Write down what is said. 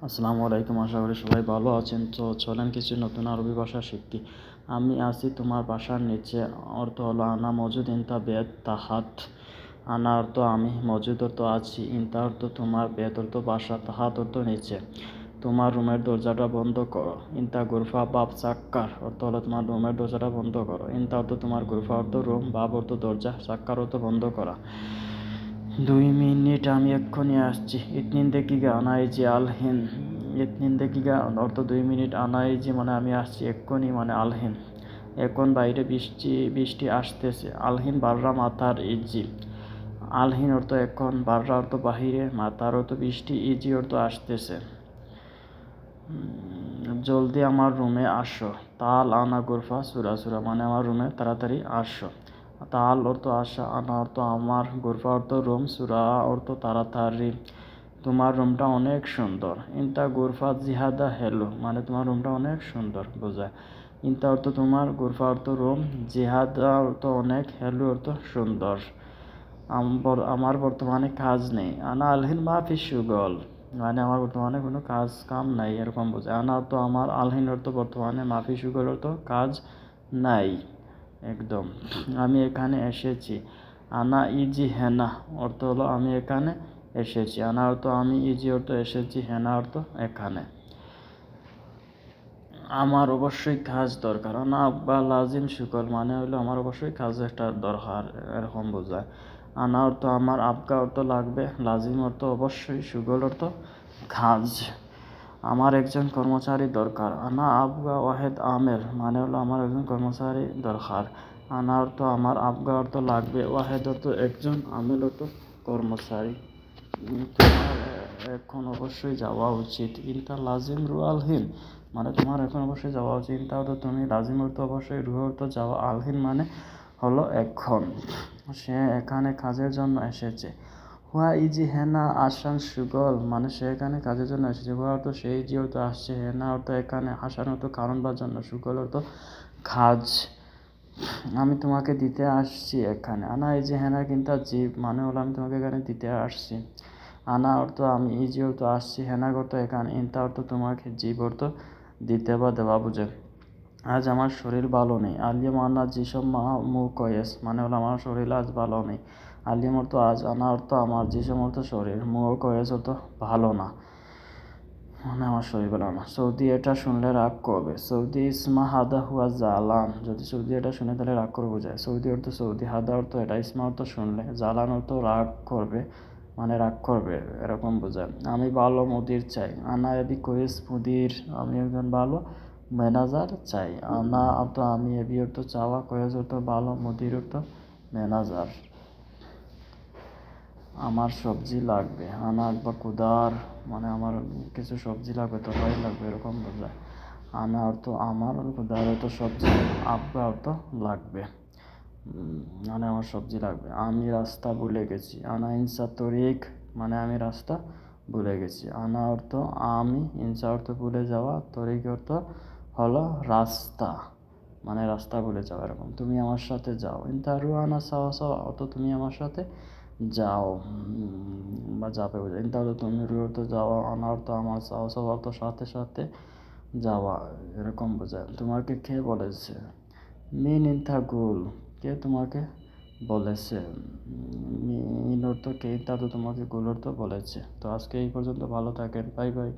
আসসালামু আলাইকুম, আশা করি সবাই ভালো আছেন। তো চলেন কিছু নতুন আরবি ভাষা শিখি। আমি আছি তোমার বাসার নিচে অর্থ হলো আনা মজুদ, ইনতা বেত তাহাত। আনা অর্থ আমি, মজুদ অর্থ আছি, ইনতা অর্থ তোমার, বেত অর্থ বাসা, তাহাত অর্থ নিচে। তোমার রুমের দরজাটা বন্ধ করো। ইনতা গুরফা বাব সাক্কার অর্থ হলো তোমার রুমের দরজাটা বন্ধ করো। ইনতা অর্থ তোমার, গুরফা অর্থ রুম, বাব অর্থ দরজা, সাক্কার অর্থ বন্ধ করা। 2 মিনিট, আমি এক্ষুনি আসছি। ইতনিন দেকিগা আনাইজি আলহিন। ইতনিন দেকিগা অর্থ 2 মিনিট, আনাইজি মানে আমি আসছি, এক্ষুনি মানে আলহিন। এখন বাইরে বৃষ্টি বৃষ্টি আসতেছে। আলহিন বাররা মাতার ইজি। আলহিন অর্থ এখন, বাররা অর্থ বাহিরে, মাতার অর্থ বৃষ্টি, ইজি অর্থ আসতেছে। জলদি আমার রুমে আসো। তাল আনা গুরফা সুরা সুরা মানে আমার রুমে তাড়াতাড়ি আসো। তাল অর্থ আসা, আনা অর্থ আমার, গুরফা অর্থ রুম, সুরা অর্থ তাড়াতাড়ি। তোমার রুমটা অনেক সুন্দর। ইনতা গুরফা জিহাদা হেলো মানে তোমার রুমটা অনেক সুন্দর বোঝায়। ইনতা অর্থ তোমার, গুরফা অর্থ রুম, জিহাদা অর্থ অনেক, হেলো অর্থ সুন্দর। আমার বর্তমানে কাজ নেই। আনা আলহিন মাফি সুগল মানে আমার বর্তমানে কোনো কাজ কাম নাই, এরকম বোঝায়। আনা অর্থ আমার, আলহিন অর্থ বর্তমানে, মাফি সুগল অর্থ কাজ নাই একদম। আমি এখানে এসেছি। আনা ইজি হেনা অর্থ হলো আমি এখানে এসেছি। আনা অর্থ আমি, ইজি অর্থ এসেছি, হেনা অর্থ এখানে। আমার অবশ্যই কাজ দরকার। আনা আব্বা লাজিম সুগল মানে হলো আমার অবশ্যই কাজ একটা দরকার, এরকম বোঝায়। আনা অর্থ আমার, আবগা অর্থ লাগবে, লাজিম অর্থ অবশ্যই, সুগল অর্থ কাজ। আমার একজন কর্মচারী দরকার। আনা আবগা ওয়াহেদ আমের মানে হলো আমার একজন কর্মচারী দরকার। আনা অর্থ আমার, আবগা অর্থ লাগবে, ওয়াহেদ অর্থ একজন, আমেল অর্থ কর্মচারী। তোমার এখন অবশ্যই যাওয়া উচিত। ইনতা লাজিম রু আলহিন মানে তোমার এখন অবশ্যই যাওয়া উচিত। ইনতা অর্থ তুমি, লাজিম অর্থ অবশ্যই, রু অর্থ যাওয়া, আলহিন মানে হলো এখন। সে এখানে কাজের জন্য এসেছে। হুয়া ইজি হেনা আসান সুগল মানে সে এখানে কাজের জন্য এসেছে। হুয়া অর্থ সে, ইজি অর্থ আসছে, হেনা অর্থ এখানে, আসান অর্থ কারণ বা জন্য, সুগল অর্থ কাজ। আমি তোমাকে দিতে আসছি এখানে। আনা ইজি হেনা কিন্তা জীব মানে হলো আমি তোমাকে এখানে দিতে আসছি। আনা অর্থ আমি, ইজি অর্থ আসছি, হেনা অর্থ এখানে, ইনতা অর্থ তোমাকে, জীব অর্থ দিতে বা দেওয়া বোঝে। আজ আমার শরীর ভালো নেই। আলিম আনা জিসম মা মু কয়েস মানে হলো আমার শরীর আজ ভালো নেই। আলিম অর্থ আজ, আনা অর্থ আমার, জিসম অর্থ শরীর, মু কয়েস অর্থ ভালো না মানে আমার শরীর ভালো না। সৌদি এটা শুনলে রাগ করবে। সৌদি ইসমা হাদা হুয়া জালান যদি সৌদি এটা শুনে তাহলে রাগ করবে বোঝায়। সৌদি অর্থ সৌদি, হাদা অর্থ এটা, ইসমা অর্থ শুনলে, জালান অর্থ রাগ করবে মানে রাগ করবে, এরকম বোঝায়। আমি ভালো মুদির চাই। আনা এবি কোয়েস মুদির আমি একজন ভালো ম্যানেজার চাই। আনা অর্থ আমি, এবি অর্থ চাওয়া, কোয়েস অর্থ ভালো, মুদির অর্থ ম্যানেজার। আমার সবজি লাগবে। আনা আকবা কুদার মানে আমার কিছু সবজি লাগবে, তরকারি লাগবে, এরকম বোঝায়। আনা অর্থ আমার, কুদার অর্থ সবজি, আব্বা অর্থ লাগবে মানে আমার সবজি লাগবে। আমি রাস্তা ভুলে গেছি। আনা ইনসা তরিক মানে আমি রাস্তা ভুলে গেছি। আনা অর্থ আমি, ইনসা অর্থ ভুলে যাওয়া, তরিক অর্থ হলো রাস্তা মানে রাস্তা ভুলে যাওয়া, এরকম। তুমি আমার সাথে যাও। ইনতারু আনা সাওয়া সাওয়া অর্থ তুমি আমার সাথে যাও বা যাবে বোঝায়। ইনতা অর্থ তুমি, রু অর্থ যাওয়া, আনা অর্থ আমার, সাওয়া সাওয়া অর্থ সাথে সাথে যাওয়া, এরকম বোঝায়। তোমাকে কে বলেছে? মিন ইনতা গুল কে তোমাকে বলেছে? মিন অর্থ কে, ইনতা তো তোমাকে, গুল অর্থ বলেছে। তো আজকে এই পর্যন্ত, ভালো থাকেন, বাই বাই।